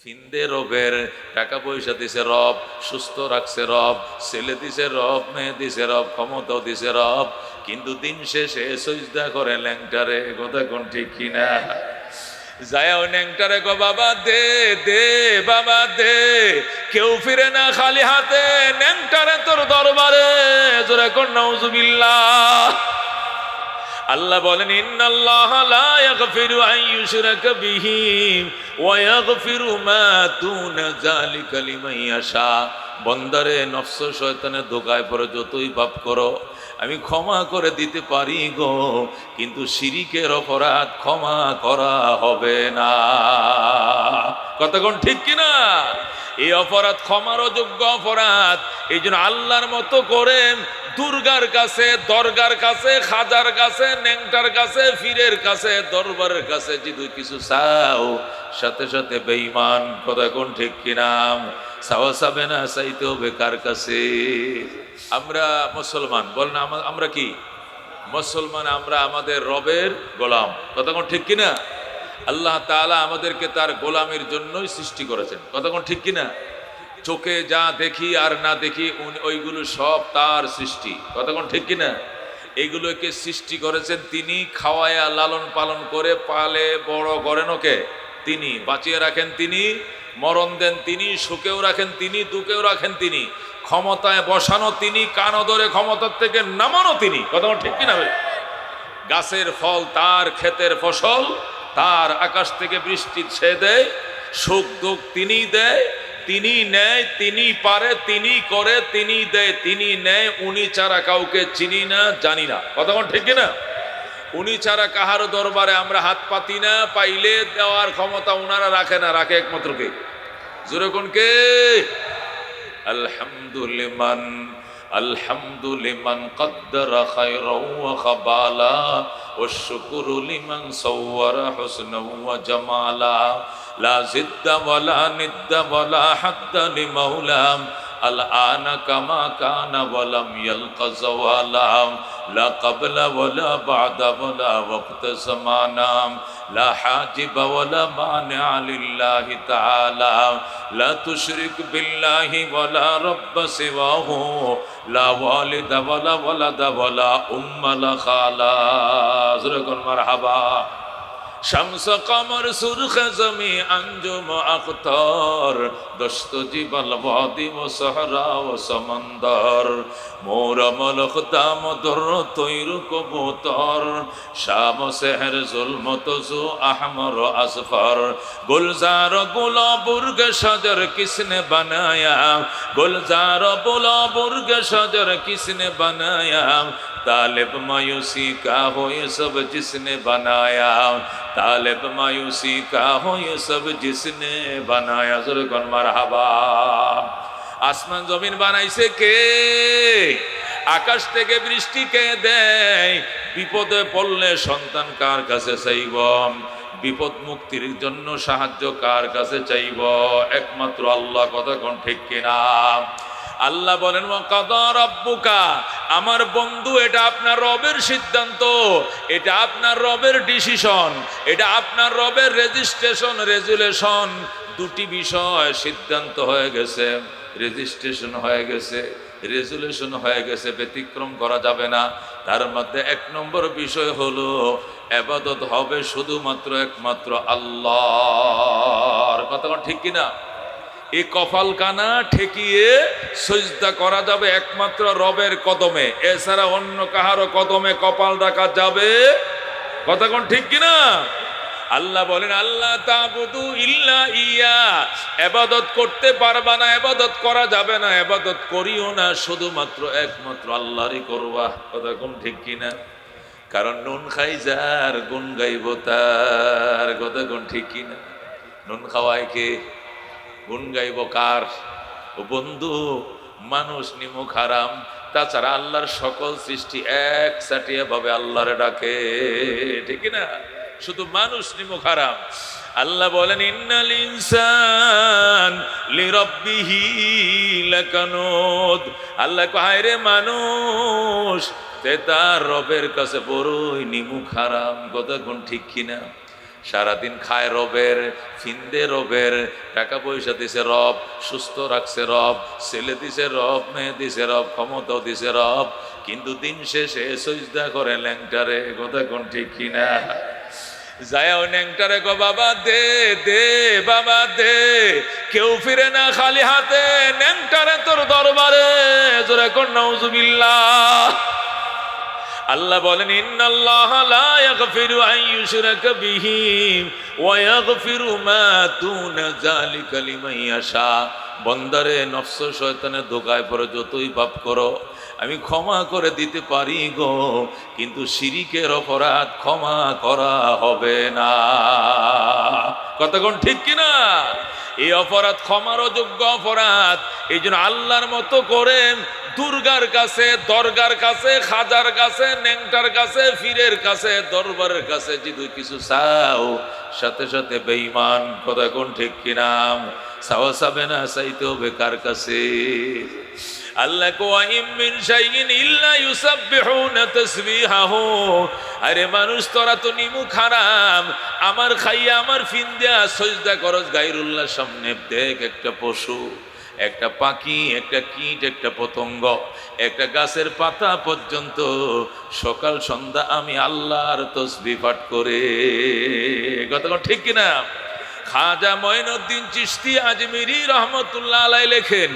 ফিন্দে রবের, টাকা পয়সা দিছে রব, সুস্থ রাখছে রব, ছেলে দিছে রব, মেয়ে দিছে রব, ক্ষমতাও দিছে রব, কিন্তু দিন শেষে সজদা করে ল্যাংটারে। কথা কোন ঠিক কিনা? যায় ওই ন্যাংটারে গো বাবা দে দে, বাবা দে, কেউ ফিরে না খালি হাতে, ন্যাংটারে তোর দরবারে। জোরে কোন নাউজুবিল্লাহ। আল্লাহ বলেন ইন্নাল্লাহ লা ইয়াগফিরু আন ইউশরাকা বিহি ওয়া ইয়াগফিরু মা দুনা যালিকা লিমান ইয়াশা। বন্দারে, নফস শয়তানের ধোঁকায় পড়ে যতই পাপ করো আমি ক্ষমা করে দিতে পারি গো, কিন্তু শিরিকের অপরাধ ক্ষমা করা হবে না। কতক্ষণ ঠিক কিনা? এই অপরাধ ক্ষমার অযোগ্য অপরাধ। এই জন্য আল্লাহর মতো করে দুর্গার কাছে, দরগার কাছে, খাজার কাছে, ন্যাংটার কাছে, ফিরের কাছে, দরবারের কাছে যদি কিছু চাও, সাথে সাথে বেঈমান। কথা কোন ঠিক কিনা? চাওয়া যাবে না, চাইতে হবে কার কাছে? আমরা মুসলমান, বলেন আমরা কি মুসলমান? আমরা আমাদের রবের গোলাম। কথা কোন ঠিক কিনা? আল্লাহ তাআলা আমাদেরকে তার গোলামের জন্যই সৃষ্টি করেছেন। কথা কোন ঠিক কিনা? চোখে যা দেখি আর না দেখি ওইগুলো সব তার সৃষ্টি। কথা কোন ঠিক কিনা? এইগুলোকে সৃষ্টি করেছেন তিনি, খাওয়ায়া লালন পালন করে পালে বড় করেন ওকে তিনি, বাঁচিয়ে রাখেন তিনি, মরণ দেন তিনি, সুখেও রাখেন তিনি, দুঃখেও রাখেন তিনি, ক্ষমতায় বসানো তিনি, কান ধরে ক্ষমতার থেকে নামানো তিনি। কথা ঠিক কিনা? গাছের ফল তার, ক্ষেতের ফসল তার, আকাশ থেকে বৃষ্টি সে দেয়, সুখ দুঃখ তিনি দেয়, তিনি নেয়, তিনি পারে, তিনি করে, তিনি দেয়, তিনি নেয়। উনি ছাড়া কাউকে চিনি না, জানি না। কথা ঠিক কিনা? উনি ছাড়া কাহার দরবারে আমরা হাত পাতি না, পাইলে দেওয়ার ক্ষমতা উনারা রাখে না, রাখে একমাত্র কে? জোরে কোন কে? আলহামদুলিমান, আলহামদুলিমান কদ্দারা খায়রাও ওয়া খাবালা ওয়াশ শুকরু লিমান সাওয়ারা হুসনাও ওয়া জামালা লা জিদ্দা ওয়ালা নিদ্দা ওয়ালা হাদ্দা লিমাওলাম আল আনা কামা কানা ওয়ালাম ইয়ালকা যাওয়ালাম লা ক্বাবলা ওয়ালা বা'দা ওয়ালা ওয়াক্তা জামানাম লা হাজিবা ওয়ালা মানিআ লিল্লাহি তাআলা লা তুশরিক বিল্লাহি ওয়ালা রাব্বা সিওয়াহু লা ওয়ালিদা ওয়ালা ওয়ালাদা ওয়ালা উম্মা লা খালা। জোরে কোন মারহাবা। শামস কমর সুরখ জমি আঞ্জুম আখতার দস্ত জিবাল ওয়াদি ও সহরা ও সমন্দর মোর মলক দাম দর তৈর কবুতর শাম সেহর জুলমত জু আহমর আসফর গুলজার গুলাবুর্গ শজর কিসনে बनाया गुलजार गुलाबुर्ग शजर किसने बनाया तालिब मायूसी का हो ये सब जिसने बनाया तालिब मायूसी का हो ये सब जिसने बनाया। ज़रूर कौन मरहबा। আসমান জমিন বানাইছে কে? আকাশ থেকে বৃষ্টি কে দেয়? বিপদে পড়লে সন্তান কার কাছে চাইব? বিপদ মুক্তির জন্য সাহায্য কার কাছে চাইব? একমাত্র আল্লাহ। কথা কোন ঠিক কিনা? আল্লাহ বলেন ওয়া কাদা রাব্বুকা, আমার বন্ধু এটা আপনার রবের সিদ্ধান্ত, এটা আপনার রবের ডিসিশন, এটা আপনার রবের রেজিস্ট্রেশন রেজুলেশন। দুটি বিষয় সিদ্ধান্ত হয়ে গেছে, রেজিস্ট্রেশন হয়ে গেছে, রেজুলেশন হয়ে গেছে, ব্যতিক্রম করা যাবে না। তার মধ্যে এক নম্বর বিষয় হলো ইবাদত হবে শুধুমাত্র একমাত্র আল্লাহর। কথা ঠিক কিনা? এই কপাল কানা ঠেকিয়ে সিজদা করা যাবে একমাত্র রবের কদমে, এছাড়া অন্য কাহারও কদমে কপাল রাখা যাবে? কথা কোন ঠিক কিনা? আল্লাহ বলেন আল্লাহ তাবুদু ইল্লা ইয়া, ইবাদত করতে পারবা না, ইবাদত করা যাবে না, ইবাদত করিও না, শুধুমাত্র একমাত্র আল্লাহরই করবা। কথা কোন ঠিক কিনা? কারণ নুন খাই যার গুণ গাইব তার। কথা কোন ঠিক কিনা? নুন খাওয়ায় কে? গুণ গাইব কার? ও বন্ধু, মানুষ নিমুখ হারাম, তাছাড়া আল্লাহর সকল সৃষ্টি এক সাটিয়া ভাবে আল্লাহরে ডাকে, ঠিক না? শুধু মানুষ নিমুখ হারাম। আল্লাহ বলেন ইন্নাল ইনসান লিরাব্বিহি লাকানুদ। আল্লাহ কয় রে মানুষ, তে তার রবের কাছে বড়ই নিমুখ হারাম। কথা কোন ঠিক কিনা? সারাদিন খায় রবের, ফিন্দে রবের, টাকা পয়সা দিছে রব, সুস্থ রাখছে রব, ছেলে দিছে রব, মেয়ে দিছে রব, ক্ষমতাও দিছে রব, কিন্তু দিন শেষে সজদা করে ল্যাংটারে। কথা কোন ঠিক কিনা? যায় ওই ন্যাংটারে গো বাবা দে দে, বাবা দে, কেউ ফিরে না খালি হাতে, ন্যাংটারে তোর দরবারে। জোরে কোন নাউজুবিল্লাহ। আল্লাহ বলেন ইন্নাল্লাহ লা ইয়াগফিরু আন ইউশরাকা বিহি ওয়া ইয়াগফিরু মা দুনা যালিকা লিমান ইয়াশা। বন্দারে, নফস শয়তানের ধোঁকায় পড়ে যতই পাপ করো আমি ক্ষমা করে দিতে পারি গো, কিন্তু শিরিকের অপরাধ ক্ষমা করা হবে না। কতক্ষণ ঠিক কিনা? এই অপরাধ ক্ষমার অযোগ্য অপরাধ। এই জন্য আল্লাহর মতো করে দুর্গার কাছে, দরগার কাছে, খাজার কাছে, ন্যাংটার কাছে, ফিরের কাছে, দরবারের কাছে যদি কিছু চাও, সাথে সাথে বেঈমান। কথা কোন ঠিক কিনা? চাওয়া যাবে না, চাইতে হবে কার কাছে? আল্লাহ কো ওয়াইম মিন শাইইন ইল্লা ইউসাব্বিহুনা তাসবিহাহু। আরে মানুষ, তোরা তো নিমুখ হারাম, আমার খাইয়া আমার ফিন্দা সজদা করস গায়রুল্লাহর সামনে। দেখ, একটা পশু, একটা পাখি, একটা কীট, একটা পতঙ্গ, একটা গাছের পাতা পর্যন্ত সকাল সন্ধ্যা আমি আল্লাহর তসবিহ পাঠ করে। কতক্ষণ ঠিক কিনা? খাজা মঈনুদ্দিন চিশতি আজমিরি রহমতুল্লাহ আলাইহি লেখেন,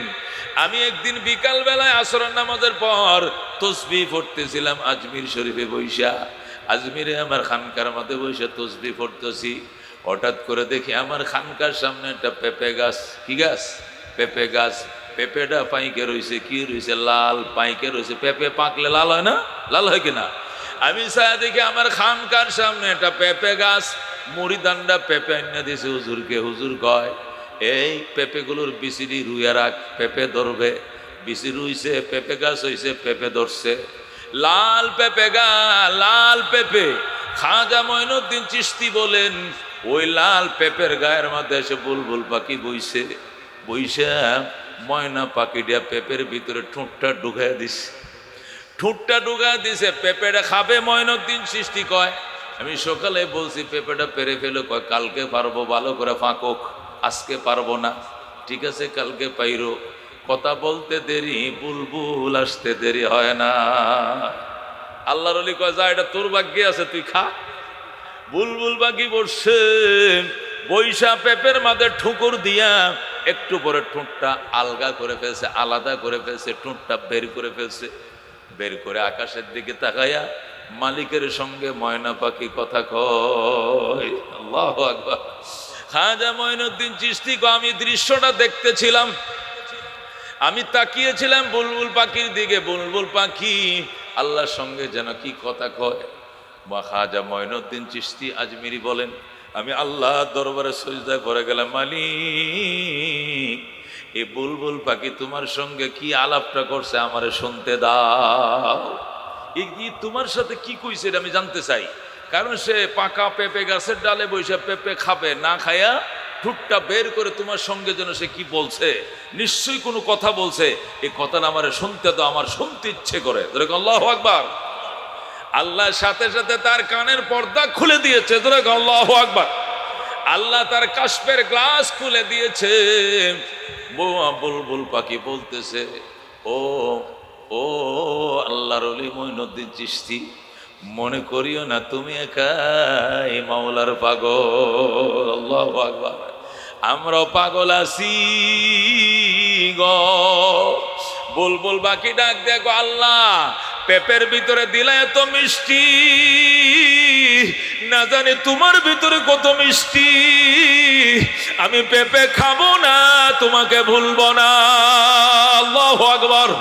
আমি একদিন বিকাল বেলায় আসরের নামাজের পর তসবিহ পড়তেছিলাম আজমির শরীফে বৈশা। আজমিরে আমার খানকার মধ্যে বৈশা তসবিহ পড়তেছি, হঠাৎ করে দেখি আমার খানকার সামনে একটা পেঁপে গাছ। কি গাছ? পেঁপে গাছ। পেঁপেটা পাইকে রয়েছে, কি রয়েছে? লাল পাইকে রয়েছে। পেঁপে পাকলে লাল হয় না? লাল হয় কিনা? আমি চাই দেখি আমার খানকার সামনে একটা পেঁপে গাছ। মুড়িদান্ডা পেঁপে এনে দিয়েছে হুজুরকে। হুজুর কয়, এই পেঁপেগুলোর বিচিরি রুইয়া রাখ, পেঁপে ধরবে। বিচি রুইছে, পেঁপে গাছ হয়েছে, পেঁপে ধরছে। লাল পেঁপে গাছ, লাল পেঁপে। খাজা মঈনুদ্দিন চিশতি বলেন, ওই লাল পেঁপের গায়ের মধ্যে এসে বুলবুল পাখি বইছে। বইসা ময়না পাখিটা পেঁপের ভিতরে ঠোঁটটা ঢুকাইয়া দিছে। ঠোঁটটা ঢুকাইয়া দিছে, পেঁপেটা খাবে। মঈনুদ্দিন চিশতি কয়, আমি সকালে বলছি পেঁপেটা পেরে ফেলো। কয়, কালকে পারবো, ভালো করে ফাঁকক, আজকে পারবো না। ঠিক আছে, কালকে পাইরো। কথা বলতে দেরি, বুলবুল আসতে দেরি হয় না। আল্লাহর ওলি কয়, যা, এটা তোর ভাগ্যে আছে, তুই খা। বুলবুল পাখি বসছে, বৈশা পেঁপের মাঝে ঠুকুর দিয়া একটু পরে ঠোঁটটা আলগা করে ফেলছে, আলাদা করে ফেলছে, ঠোঁটটা বের করে ফেলছে। বের করে আকাশের দিকে তাকাইয়া মালিকের সঙ্গে ময়না পাখি কথা কয়। আল্লাহু আকবার। খাজা মঈনুদ্দিন চিশতি কয়, আমি দৃশ্যটা দেখতেছিলাম, আমি তাকিয়েছিলাম বুলবুল পাখির দিকে। বুলবুল পাখি আল্লাহর সঙ্গে যেন কি কথা কয়। বা খাজা মঈনুদ্দিন চিশতি আজমিরি বলেন, আমি আল্লাহ দরবারে সজদায় পড়ে গেলাম, মালিক, এই বুলবুল পাখি তোমার সঙ্গে কি আলাপটা করছে আমারে শুনতে দাও। এই তোমার সাথে কি কইছে এটা আমি জানতে চাই। কারণ সে পাকা পেঁপে গাছের ডালে বসে পেঁপে খাবে, না খায়া ঠোঁটটা বের করে তোমার সঙ্গে যেন সে কি বলছে, নিশ্চয়ই কোনো কথা বলছে। এই কথাটা আমারে শুনতে দাও, আমার শুনতে ইচ্ছে করে। আল্লাহু আকবার। আল্লাহর সাথে সাথে তার কানের পর্দা খুলে দিয়েছে। আল্লাহু আকবার। আল্লাহ তার কাশফের গ্লাস খুলে দিয়েছে। বুলবুল পাখি বলতেছে, ও ও আল্লাহর ওলি মঈনুদ্দিন চিশতি, মনে করিও না তুমি একাই মাওলার পাগল। আল্লাহু আকবার। আমরাও পাগল আছি গো। বুলবুল পাখি ডাক দেখো, আল্লাহ, পেঁপের ভিতরে দিলা এত মিষ্টি, না জানি তোমার ভিতরে কত মিষ্টি। আমি পেঁপে খাবো না, তোমাকে ভুলবো না। আল্লাহু আকবার।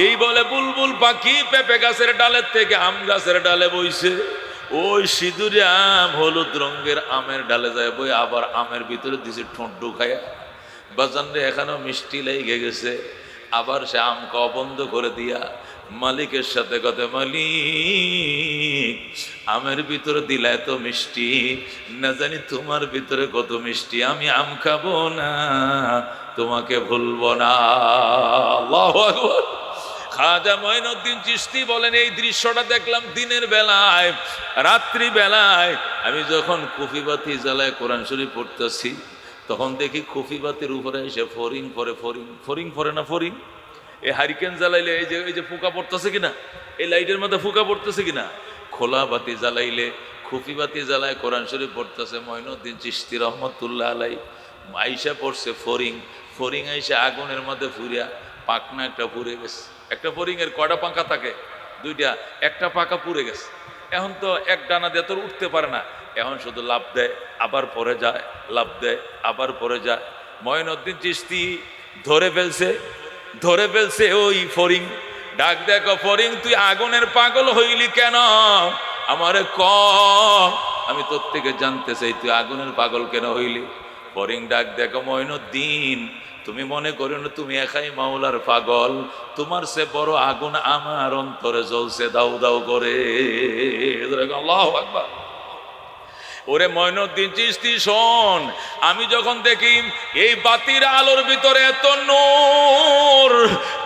এই বলে বুলবুল পাখি পেঁপে গাছের ডালের থেকে আম গাছের ডালে বইছে। ওই সিঁদুরে আম, হলুদ রঙের আমের ডালে যায় বই, আবার আমের ভিতরে দিছে ঠোঁট ঢুকাইয়া। বাজান রে, এখানেও মিষ্টি লেগে গেছে। আবার সে আম খাওয়া বন্ধ করে দিয়া মালিকের সাথে কথা, মালিক, আমের ভিতরে দিলা এত মিষ্টি, না জানি তোমার ভিতরে কত মিষ্টি। আমি আম খাবো না, তোমাকে ভুলবো না। আল্লাহু আকবার। খাজা মঈনুদ্দিন চিশতি বলেন, এই দৃশ্যটা দেখলাম দিনের বেলায়, রাত্রি বেলায় আমি যখন কুফিবাতি জ্বালায় কোরআন শরীফ পড়তেছি, তখন দেখি কুফিবাতির উপরে এসে ফরিং পরে, ফরিং পরে না ফরিং, এই হারিকেন জ্বালাইলে এই যে ফুকা পড়তেছে কিনা, এই লাইটের মধ্যে ফুকা পড়তেছে কিনা, খোলা বাতি জ্বালাইলে, খুফিবাতি জ্বালায় কোরআন শরীফ পড়তেছে মঈনুদ্দিন চিশতি রহমতুল্লাহ আলাই। আইসা পড়ছে ফরিং আইসা আগুনের মধ্যে ফুরিয়া পাকনা একটা পুড়ে গেছে। একটা ফরিংয়ের কয়টা পাঙ্খা থাকে? দুইটা, একটা পাকা পুড়ে গেছে। এখন তো এক ডানা দিয়ে তোর উঠতে পারে না, এখন শুধু লাভ দেয় আবার পরে যায়, লাভ দেয় আবার পরে যায়। মঈনুদ্দিন চিশতি ধরে ফেলছে ওই ফরিং। ডাক দেখো, ফরিং তুই আগুনের পাগল হইলি কেন? আমারে ক, আমি তোর থেকে জানতে চাই তুই আগুনের পাগল কেন হইলি? ফরিং ডাক দেখো, মঈনুদ্দিন তুমি মনে করো না তুমি একাই মাওলার পাগল, তোমার সে বড় আগুন আমার অন্তরে জ্বলছে দাউ দাউ করে। আল্লাহু আকবার। ওরে মঈনুদ্দিন চিশতি শোন, আমি যখন দেখি এই বাতির আলোর ভিতরে এত নূর,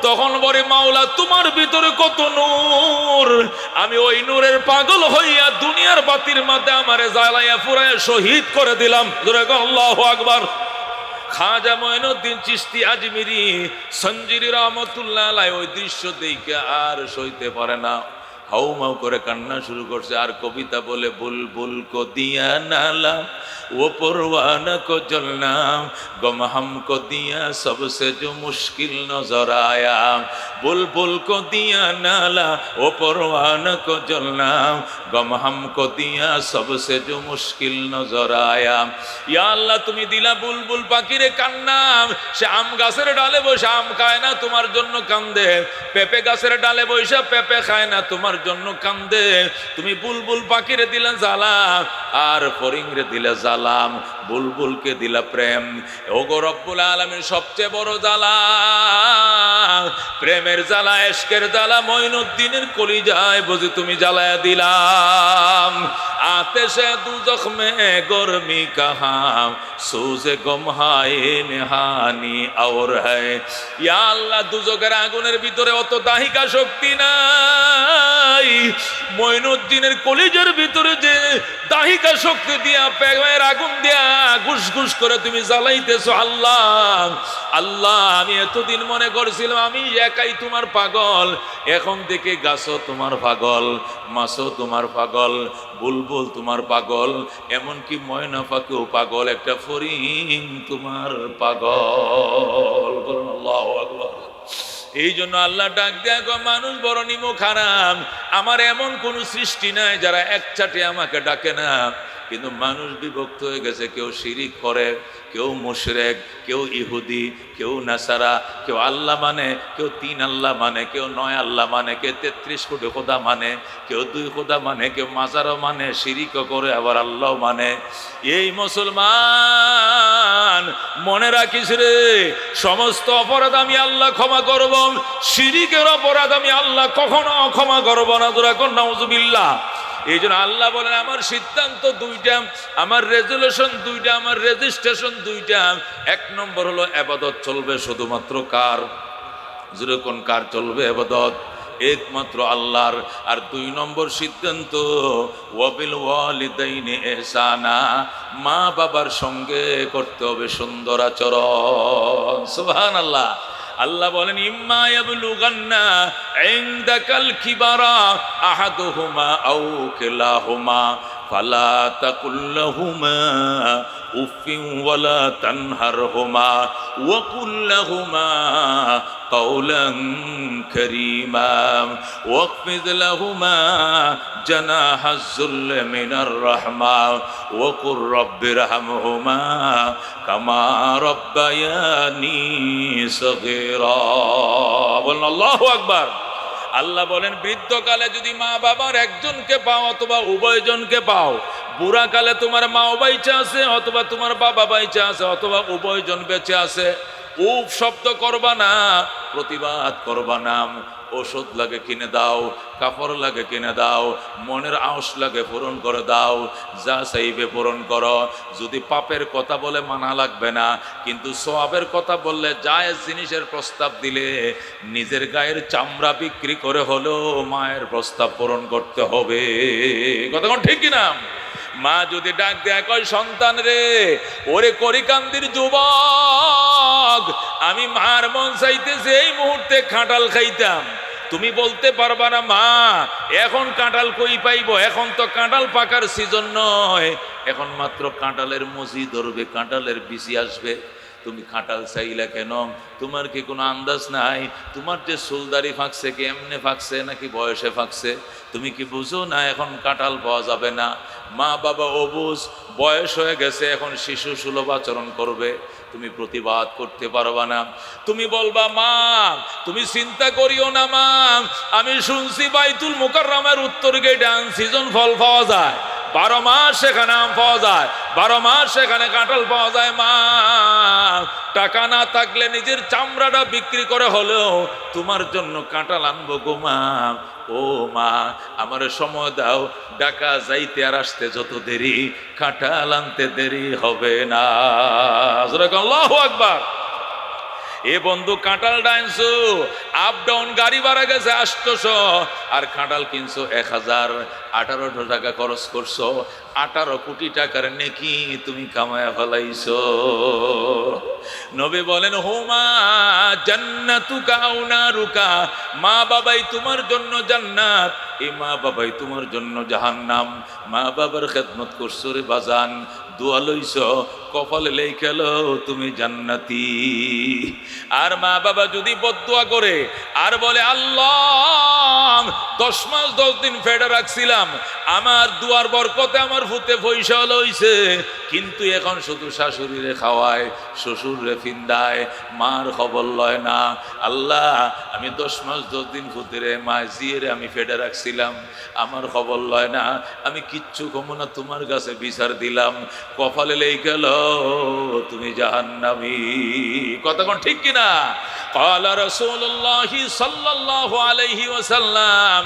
তখন বলে মাওলা তোমার ভিতরে কত নূর, আমি ওই নূরের পাগল হইয়া দুনিয়ার বাতির মধ্যে আমারে জ্বালাইয়া পুরাইয়া শহীদ করে দিলাম। আল্লাহু আকবার। খাজা মঈনুদ্দিন চিশতি আজমিরি সঞ্জিরি রহমতুল্লাহ আলাইহি ওই দৃশ্য দেখে আর সইতে পারে না, হাউমাউ করে কান্না শুরু করছে। আর কবিতা বলে, বুলবুল কো দিয়া নালা वो परवाना को जलना गम हमको दिया सबसे जो मुश्किल नजर आया बुलबुल को दिया नाला वो परवाना को जलना गम हमको दिया सबसे जो मुश्किल नजर आया। या अल्लाह তুমি দিলা বুলবুল পাখিরে কান্না, সে আম গাছের ডালে বসে আম খায় না তোমার জন্য কান্দে, পেঁপে গাছের ডালে বসে পেঁপে খায় না তোমার জন্য কান্দে। তুমি বুলবুল পাখিরে দিলা জ্বালা আর ফরিং রে দিলা জ্বালাম, বুলবুলকে দিলা প্রেম। ওগো রব্বুল আলামিন সবচেয়ে বড় জ্বালা, প্রেমের জ্বালা, ইশকের জ্বালা মঈনুদ্দিনের কলিজায় বুঝি তুমি জ্বালায়া দিলাম। আতেশে দুজখ মে গরমি কাহাঁ সুজে গম হায়ে নেহানি और है। ইয়া আল্লাহ দুজখের আগুনের ভিতরে অত দাহিকা শক্তি নাই, মঈনুদ্দিনের কলিজার ভিতরে যে দাহিকা শক্তি দিয়া প্রেমের আগুন দিয়া ঘুষ ঘুষ করে তুমি জ্বালাইতেছো। আল্লাহ আল্লাহ, আমি এতদিন মনে করছিলাম আমি একাই তোমার পাগল, এখন থেকে গাছও তোমার পাগল, মাছও তোমার পাগল, বুলবুল তোমার পাগল, এমনকি ময়না পাখিও পাগল, একটা ফরিং তোমার পাগল। আল্লাহু আকবার। এই জন্য আল্লাহ ডাক দেয়, মানুষ বড় নিমক হারাম, আমার এমন কোন সৃষ্টি নাই যারা একচাটে আমাকে ডাকে না। কিন্তু মানুষ বিভক্ত হয়ে গেছে, কেউ শিরিক করে, কেউ মুশরিক, কেউ ইহুদি, কেউ নাসারা, কেউ আল্লাহ মানে, কেউ 3 আল্লাহ মানে, কেউ 9 আল্লাহ মানে, কেউ 33 কোটি খোদা মানে, কেউ 2 খোদা মানে, কেউ মাজারও মানে, শিরিকও করে, আবার আল্লাহ মানে। এই মুসলমান মনে রাখিস রে, সমস্ত অপরাধ আমি আল্লাহ ক্ষমা করব, শিরিকের অপরাধ আমি আল্লাহ কখনো ক্ষমা করব না। তোরা কোন নাউজুবিল্লাহ। এই জন্য আল্লাহ বলেন আমার সিদ্ধান্ত 2টা, আমার রেজুলেশন 2টা, আমার রেজিস্ট্রেশন 2টা। 1 নম্বর হলো ইবাদত চলবে শুধুমাত্র কার? যেরকম কার চলবে ইবাদত? একমাত্র আল্লাহর। আর 2 নম্বর সিদ্ধান্ত ওয়াবিল ওয়ালিদাইনি ইহসানা, মা বাবার সঙ্গে করতে হবে সুন্দর আচরণ। সুবহানাল্লাহ। আল্লাহ বলেন ইম্মা ইয়াবলুগান্না ইনদাকাল কিবারা আহাদুহুমা আও কিলাহুমা ফালা তাকুল লাহুমা উফিন ওয়ালা তানহারহুমা ওয়া কুল লাহুমা কাওলান কারীমা ওয়াখফিদ লাহুমা জানাহাজ যুল্লি মিনার রাহমা ওয়া কুর রাব্বিরহামহুমা কামা রাব্বায়ানি সগীরা। বলেন আল্লাহু আকবার। আল্লাহ বলেন বৃদ্ধকালে যদি মা বাবার একজনকে পাও অথবা উভয়জনকে পাও, বুড়াকালে তোমার মা বাইচা আছে অথবা তোমার বাবা বাইচা আছে অথবা উভয়জন বেঁচে আছে, উফ শব্দ করবা না, প্রতিবাদ করবা না। ওষুধ লাগে কিনে দাও, কাপড় লাগে কিনে দাও, মনের আউশ লাগে পূরণ করে দাও, যা চাইবে পূরণ করো। যদি পাপের কথা বলে মানা লাগবে না, কিন্তু সওয়াবের কথা বললে, জায়েজ জিনিসের প্রস্তাব দিলে নিজের গায়ের চামড়া বিক্রি করে হলেও মায়ের প্রস্তাব পূরণ করতে হবে। কথা কোন ঠিক কিনা? মা যদি ডাক দেয়, কয় সন্তান রে, ওরে করিকান্দির যুবক, আমি মার মন চাইতেছে এই মুহূর্তে কাঁঠাল খাইতাম। তুমি বলতে পারবা না, মা এখন কাঁঠাল কই পাইবো, এখন তো কাঁঠাল পাকার সিজন নয়, এখন মাত্র কাঁঠালের মজি ধরবে, কাঁঠালের বিচি আসবে। তুমি কাঁঠাল চাইলা কেন? তোমার কি কোনো আন্দাজ নাই তোমার যে চুলদারি ফাঁকছে কি এমনি ফাঁকছে নাকি বয়সে ফাঁকছে? তুমি কি বুঝো না এখন কাঁঠাল পাওয়া যাবে না? মা বাবা অবুঝ, বয়স হয়ে গেছে, এখন শিশু সুলভ আচরণ করবে, তুমি প্রতিবাদ করতে পারবা না। তুমি বলবা, মা তুমি চিন্তা করিও না মা, আমি শুনছি বাইতুল মুকাররমের উত্তর গেটে আনসিজন ফল পাওয়া যায়, 12 মাস সেখানে আম পাওয়া যায়, 12 মাস সেখানে কাঁঠাল পাওয়া যায়। মা টাকা না থাকলে নিজের চামড়াটা বিক্রি করে হলেও তোমার জন্য কাঁঠাল আনবো গো মা। ও মা, আমার সময় দাও, ঢাকা যাইতে আর আসতে যত দেরি, কাঁঠাল আনতে দেরি হবে না। আল্লাহু আকবার। এ বন্ধু, কাঁঠাল ডাইনছো, আপ ডাউন গাড়ি ভাড়া গেছে 800, আর কাঁঠাল কিনছো 1000, 18 টাকা খরচ করছো, 18 কোটি টাকার নেকি তুমি কামায়া ফেলাইছো। নবী বলেন, হুমা জান্নাতুকা আও নারুকা, মা বাবাই তোমার জন্য জান্নাত, এই মা বাবাই তোমার জন্য জাহান্নাম। মা বাবার খেদমত করছো রে বাজান, দোয়া লইছ, কপালে লেখেলো তুমি জান্নাতি। আর মা বাবা যদি বদদুয়া করে আর বলে, আল্লাহ 10 মাস 10 দিন ফেডে রাখছিলাম, আমার দুয়ার বরকতে আমার ফুতে পয়সা লইছে, কিন্তু এখন শুধু শাশুড়িরে খাওয়ায়, শ্বশুরে ফিন্দায়, মার খবর লয় না। আল্লাহ আমি 10 মাস 10 দিন ফুতেরে মা জিয়েরে আমি ফেডে রাখছিলাম, আমার খবর লয় না, আমি কিচ্ছু কমো না, তোমার কাছে বিচার দিলাম, কপালে লেই গেল তুমি জাহান্নামী। কতক্ষণ ঠিক কিনা? قال رسول الله صلى الله عليه وسلم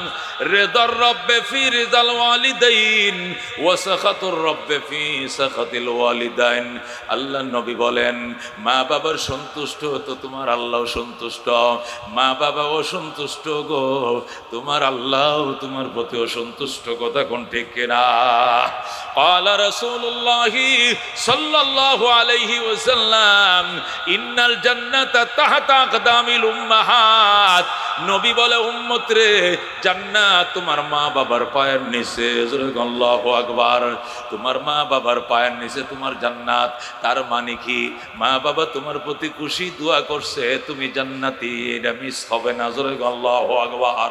رضا الرب في رضا الوالدين وسخط الرب في سخط الوالدين। আল্লাহ নবী বলেন, মা বাবার সন্তুষ্ট তো তোমার আল্লাহ সন্তুষ্ট, মা বাবা অসন্তুষ্ট গো তোমার আল্লাহ তোমার প্রতি অসন্তুষ্ট। কথা কোন ঠিক কিনা? قال رسول الله صلى الله عليه وسلم إن الجنة تحت أقدام الأمهات। নবী বলে, উম্মত রে, জান্নাত তোমার মা বাবার পায়ের নিচে। আল্লাহু আকবার। তোমার মা বাবার পায়ের নিচে তোমার জান্নাত। তার মানে কি? মা বাবা তোমার প্রতি খুশি, দোয়া করছে, তুমি জান্নাতি, এটা মিস হবে না। আল্লাহু আকবার।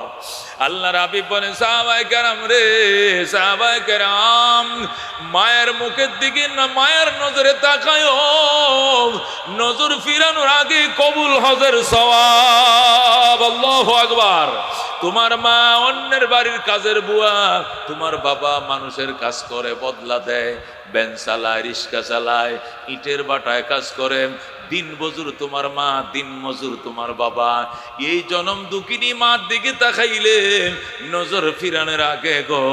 আল্লাহর হাবিব বলেন, সাহাবায়ে কেরাম রে, সাহাবায়ে কেরাম, মায়ের মুখের দিকে না মায়ের নজরে তাকায়ও, নজর ফিরানোর আগে কবুল হজের সওয়াব। আল্লাহু আকবার। তোমার মা অন্যের বাড়ির কাজের বুয়া, তোমার বাবা মানুষের কাজ করে, বদলা দেয়, ভ্যান চালায়, রিক্সা চালায়, ইটের বাটায় কাজ করে, দিন মজুর তোমার মা, দিন মজুর তোমার বাবা। এই জনম দুঃখিনী মার দিকে তাকাইলে নজর ফিরানোর আগে গো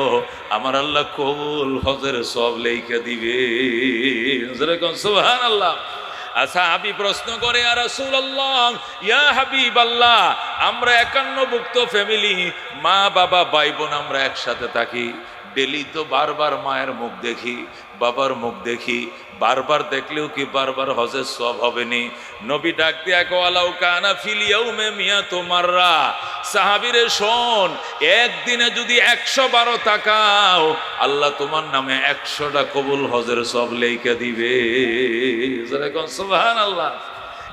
আমার আল্লাহ কবুল হজের সব লেখা দিবে। সুবহানাল্লাহ। সাহাবী প্রশ্ন করে, ইয়া রাসূলুল্লাহ, ইয়া হাবিবাল্লাহ, আমরা 51ভুক্ত ফ্যামিলি, মা বাবা ভাই বোন আমরা একসাথে থাকি, ডেলি তো বারবার মায়ের মুখ দেখি, বাবার মুখ দেখি, বারবার দেখলেও কি বারবার হজের সওয়াব হবে নি? নবী ডাক দিয়া কওয়ালাউ কানা ফিল ইয়াউমে মিয়াতু মাররা, সাহাবীরে শোন, একদিনে যদি 112 তাকাও, আল্লাহ তোমার নামে 100টা কবুল হজের সওয়াব লেখা দিবে। সুবহানাল্লাহ।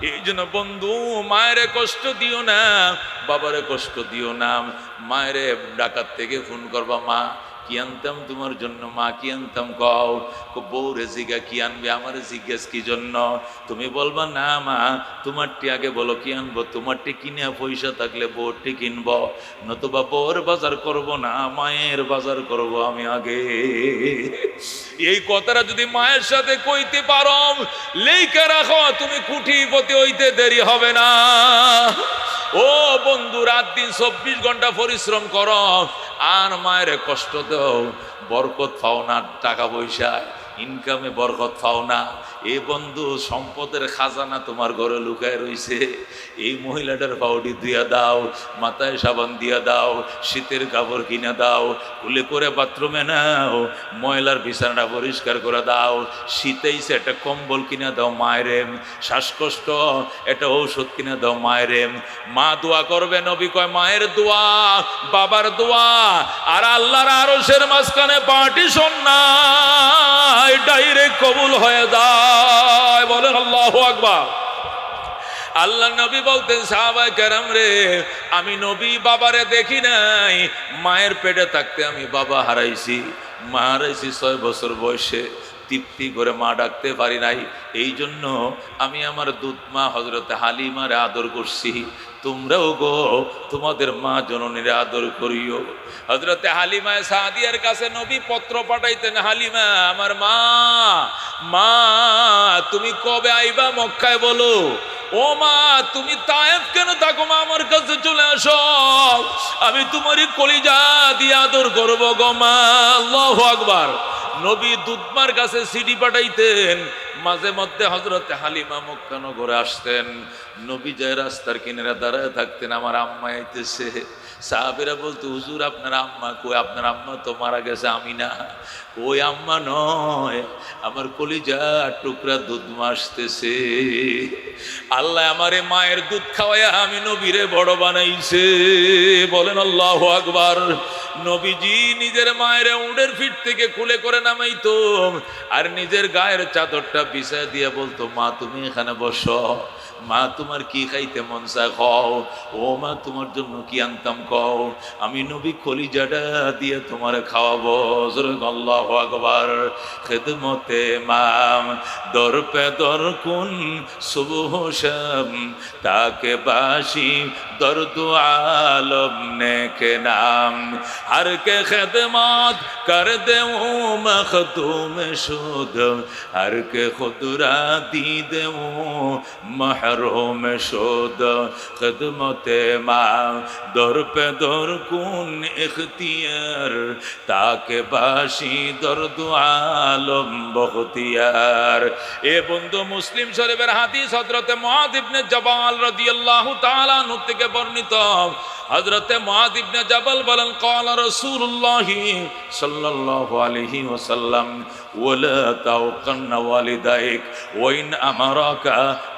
এই জন্য বন্ধু, মায়েরে কষ্ট দিও না, বাবারে কষ্ট দিও না। মায়েরে ডাকাত থেকে ফোন করবা, মা কি আনতাম তোমার জন্য, মা কি আনতাম কও। বউরে জিজ্ঞা কি আনবে, আমার জিজ্ঞেস কি জন্য? তুমি বলবা, না মা তোমারটি আগে বলো কি আনবো, তোমারটি কিনে পয়সা থাকলে বউরটি কিনবো, নতুবা বউর বাজার করব না, মায়ের বাজার করব আমি আগে। এই কথাটা যদি মায়ের সাথে কইতে পারো, লেখা রাখো, তুমি কোটিপতি হইতে দেরি হবে না। ও বন্ধু, রাত দিন 24 ঘন্টা পরিশ্রম করো আর মায়ের কষ্ট দাও, বরকত পাও না, টাকা পয়সা ইনকামে বরকত পাও না। এই বন্ধু, সম্পদের খাজানা তোমার ঘরে লুকায় রইছে। এই মহিলাটার পাউডি দিয়া দাও, মাথায় সাবান দিয়া দাও, শীতের কাপড় কিনে দাও, কুলে করে বাথরুমে নাও, ময়লার বিছানাটা পরিষ্কার করে দাও, শীতেইছে একটা কম্বল কিনে দাও মায়েরে, শ্বাসকষ্ট একটা ঔষধ কিনে দাও মায়েরে। মা দোয়া করবে, নবী কয় মায়ের দোয়া, বাবার দোয়া আর আল্লাহর আরশের মাঝখানে পার্টিশন নাই, ডাইরেক্ট কবুল হয়ে যায়। বলেন আল্লাহু আকবার। আল্লাহ নবী বলতেন, সাহাবায়ে কেরাম রে, আমি নবী বাবারে দেখি নাই, মায়ের পেটে থাকতে আমি বাবা হারাইছি, মা হারাইছি 6 বছর বয়সে, তৃপ্তি করে মা ডাকতে পারি নাই। এই জন্য আমি আমার দুধ মা হযরতে হালিমারে আদর করছি। তোমরাও গো তোমাদের মা জননীরে আদর করিও। হযরতে হালিমা সাদিয়ার কাছে নবী পত্র পাঠাইতেন, হালিমা আমার মা, মা তুমি কবে আইবা মক্কায় বলো। ও মা তুমি তায়েফ কেন থাকো মা, আমার কাছে চলে আসো, আমি তোমারই কলিজা দিয়ে আদর করবো গো মা। আল্লাহু আকবার। নবী দুধমার কাছে সিডি পাঠাইতেন, মাঝে মধ্যে হযরতে হালিমা মক্কা নগরে আসতেন, নবী যায় রাস্তার কিনারে দাঁড়ায় থাকতেন, আমার আম্মা আইতেছে। সাহাবীরা বলতো, হুজুর আপনার আম্মা কই? আপনার আম্মা তো মারা গেছে। আমি না, ওই আম্মা নয়, আমার কলিজা টুকরা দুধমা আসতেছে। আল্লাহ আমারে মায়ের দুধ খাওয়াইয়া আমি নবীরে বড় বানাইছে। বলেন আল্লাহু আকবার। নবীজি নিজের মায়ের উটের পিঠ থেকে খুলে করে নামাইতো আর নিজের গায়ের চাদরটা বিছায় দিয়ে বলতো, মা তুমি এখানে বসো, মা তোমার কি খাইতে মন চায় খাও, ও মা তোমার জন্য কি আনতাম কও, আমি নবী কলিজাটা দিয়ে তোমার খাওয়াবো। আল্লাহু আকবার। খিদমতে মাম দর পে দর কুন সুবহ শাম, তাকে বাসি দর্দ আলম নেকে নাম, हर के खदमात कर दे मखदूम शुद, हर के खुदरा दी दे महरूम शुद, खदमते माँ दर पे दर कुन इख्तियार, ताके बाशी दर्द आलम बख्तियार। ए बंधु मुस्लिम शरीफের হাদিস হযরতে মুআয ইবনে জাবাল রাদিয়াল্লাহু তাআলা আনহু থেকে বর্ণিত। হযরতে মুআয ইবনে জাবাল বলেন, ক্বালা রাসূলুল্লাহ সাল্লাল্লাহু আলাইহি ওয়াসাল্লাম, ওয়ালা তাওকান্না ওয়ালিদাইক ওয়া ইন আমারাকা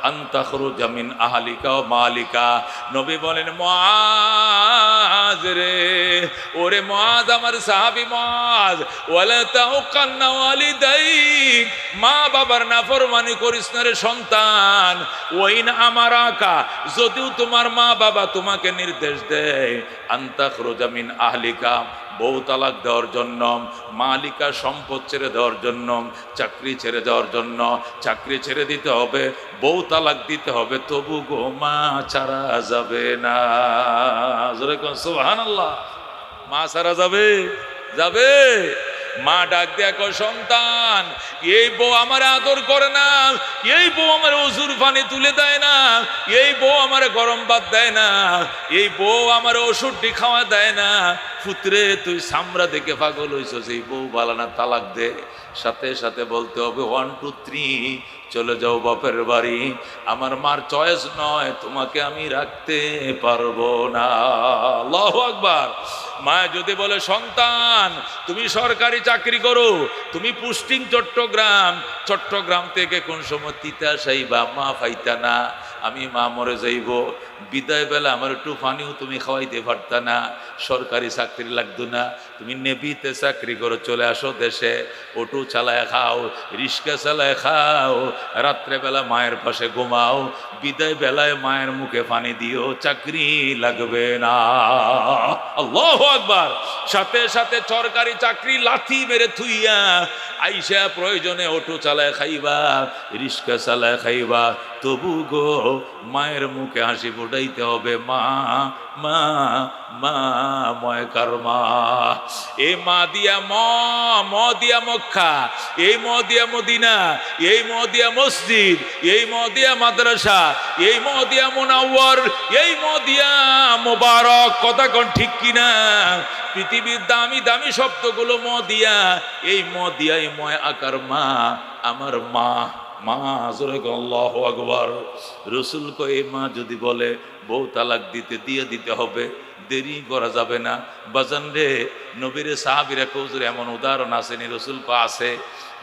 আন তাখরুজা মিন আহলিকা ওয়া মালিকা। নবী বলেন, মুআয রে, ওরে মুআয, আমার সাহাবী মুআয, ওয়ালা তাওকান্না ওয়ালিদাইক, মা বাবার নাফরমানি করিস না রে সন্তান। ওয়া ইন আমারাকা, যদিও তোমার মা বাবা তোমাকে নির্দেশ দেয়, আন তাখরুজা মিন আহলিকা, বউ তালাক দেওয়ার জন্য, মালিকা সম্পদ ছেড়ে দেওয়ার জন্য, চাকরি ছেড়ে দেওয়ার জন্য, চাকরি ছেড়ে দিতে হবে, বউ তালাক দিতে হবে, তবু গো মা ছাড়া যাবে না। সুবহানাল্লাহ। মা ছাড়া যাবে? যাবে। মা ডাক দেয়া কয়, সন্তান এই বউ আমার আদর করে না, এই বউ আমার ওজুর পানি তুলে দেয় না, এই বউ আমার গরম ভাত দেয় না, এই বউ আমার ওষুধটি খাওয়া দেয় না, পুত্রে তুই সামরা দেখে পাগল হইছস, এই বউ বালানা, তালাক দে। সাথে সাথে বলতে হবে 1 2 3, চলে যাও বাপের বাড়ি, আমার মার চয়েস নয়, তোমাকে আমি রাখতে পারবো না। আল্লাহু আকবার। মা যদি বলে, সন্তান তুমি সরকারি চাকরি করো, তুমি পোস্টিং চট্টগ্রাম, চট্টগ্রাম থেকে কোন সময় তিতাস আইবা, মা পাইতা না, আমি মা মরে যাইব, বিদায় বেলা আমার একটু পানিও তুমি খাওয়াইতে পারতা না, সরকারি চাকরি লাগতো না, তুমি নেভিতে চাকরি করো, চলে আসো দেশে, অটো চালায় খাও, রিক্সা চালায় খাও, রাত্রেবেলা মায়ের পাশে ঘুমাও, বিদায় বেলায় মায়ের মুখে পানি দিও, চাকরি লাগবে না। আল্লাহু আকবার। সাথে সাথে সরকারি চাকরি লাথি মেরে থুইয়া আইসা প্রয়োজনে অটো চালায় খাইবা, রিক্সা চালায় খাইবা, তবু গো মায়ের মুখে হাসি ফোটাইতে হবে, মা মা মা, ময়কার মা। এই মা দিয়া ম দিয়া মক্কা, এই ম দিয়া মদিনা, এই ম দিয়া মসজিদ, এই ম দিয়া মাদ্রাসা, এই ম দিয়া মুনাওয়ার, এই ম দিয়া মোবারক। কথা কোন ঠিক কিনা? পৃথিবীর দামি দামি শব্দগুলো ম দিয়া, এই ম দিয়া এই ময় আকার মা, আমার মা। মা জোরে আল্লাহু আকবার। রসুল কয় এই মা যদি বলে বউ তালাক দিয়ে দিতে হবে, দেরি করা যাবে না। বাজান রে, নবীরে সাহাবীরা কৌজুর এমন উদাহরণ আসেনি, রসুল কয় আছে।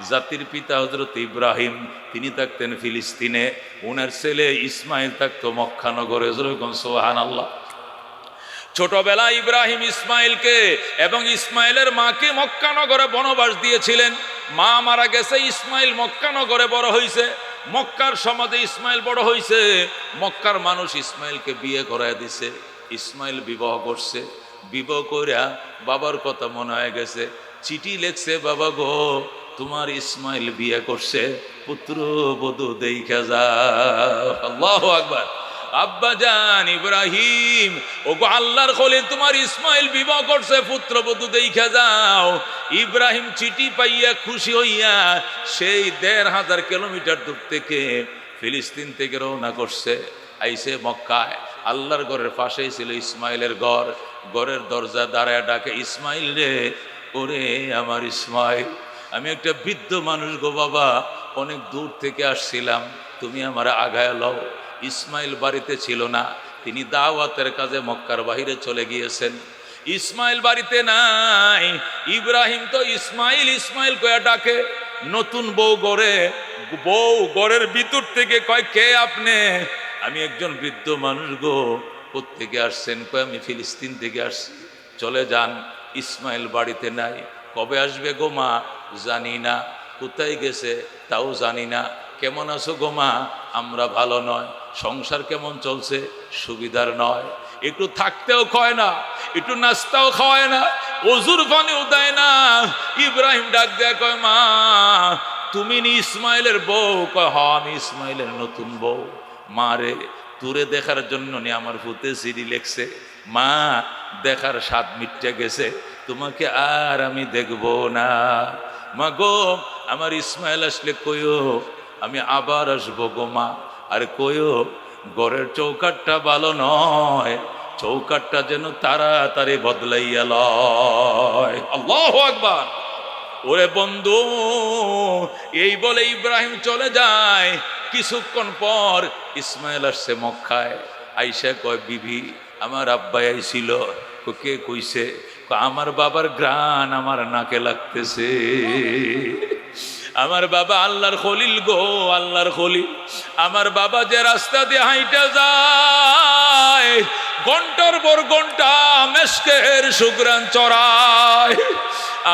জাতির পিতা হযরত ইব্রাহিম, তিনি থাকতেন ফিলিস্তিনে, ওনার ছেলে ইসমাইল থাকতো মক্কানগরে। জোরে সুবহানাল্লাহ। ছোটবেলা ইব্রাহিম ইসমাইলকে এবং ইসমাইলের মাকে মক্কানগরে বনবাস দিয়েছিলেন। মা মারা গেছে, ইসমাইল মক্কানগরে বড় হয়েছে, মক্কার সমাজে ইসমাইল বড় হয়েছে। মক্কার মানুষ ইসমাইলকে বিয়ে করায় দিছে। ইসমাইল বিবাহ করছে, বিবাহ কইরা বাবার কথা মনে হয়ে গেছে, চিঠি লেখছে, বাবা গো তোমার ইসমাইল বিয়ে করছে, পুত্র বধূ দেইখা যাও। আল্লাহু আকবার। আব্বা জান ইব্রাহিম, ওগো আল্লাহর খলিল, তোমার ইসমাইল বিবাহ করছে, পুত্রবধূ দেইখা যাও। ইব্রাহিম চিঠি পাইয়া খুশি হইয়া সেই ১৫০০ কিলোমিটার দূর থেকে ফিলিস্তিন থেকে রওনা করছে, আইসে মক্কায়। আল্লাহর ঘরের পাশেই ছিল ইসমাইলের ঘর। ঘরের দরজা দাঁড়ায় ডাকে, ইসমাইল রে, ওরে আমার ইসমাইল, আমি একটা বৃদ্ধ মানুষ গো বাবা, অনেক দূর থেকে আসছিলাম, তুমি আমার আগায় লও। ইসমাইল বাড়িতে ছিল না, তিনি দাওয়াতের কাজে মক্কার বাহিরে চলে গিয়েছেন। ইসমাইল বাড়িতে নাই। ইব্রাহিম তো ইসমাইল ইসমাইল কয়া ডাকে। নতুন বউ ঘরের ভিতর থেকে কয়, কে আপনি? আমি একজন বৃদ্ধ মানুষ গো। কোত্থেকে আসছেন? কয় আমি ফিলিস্তিন থেকে আসছি। চলে যান। ইসমাইল বাড়িতে নাই। কবে আসবে গো মা? জানি না। কোথায় গেছে তাও জানি না। কেমন আছো গো মা? আমরা ভালো নয়। সংসার কেমন চলছে? সুবিধার নয়। একটু থাকতেও কয় না, একটু নাস্তাও খাওয়ায় না, ওজুর পানিও দেয় না। ইব্রাহিম ডাক দেয়, কয় মা তুমি নি ইসমাইলের বউ? কয় হ, আমি ইসমাইলের নতুন বউ। মা রে, তোরে দেখার জন্য নি আমার ফুতে সিঁড়ি লেখছে। মা, দেখার স্বাদ মিটে গেছে, তোমাকে আর আমি দেখব না। মা গো, আমার ইসমাইল আসলে কইও আমি আবার আসবো গো মা। আর কইও ঘরের চৌকাটটা ভালো নয়, চৌকাটটা যেন তাড়াতাড়ি বদলাইয়া লয়। আল্লাহু আকবার। ওরে বন্ধু, এই বলে ইব্রাহিম চলে যায়। কিছুক্ষণ পর ইসমাইল আসছে মক্কায়। আইসা কয়, বিবি আমার আব্বাই আইছিল। কে কইছে? আমার বাবার গ্রান আমার নাকে লাগতেছে। আমার বাবা আল্লাহর খলিল গো, আল্লাহর খলিল। আমার বাবা যে রাস্তা দিয়ে হাইটা যায়, ঘন্টার পর ঘন্টা মেশকের সুগ্রান চড়ায়।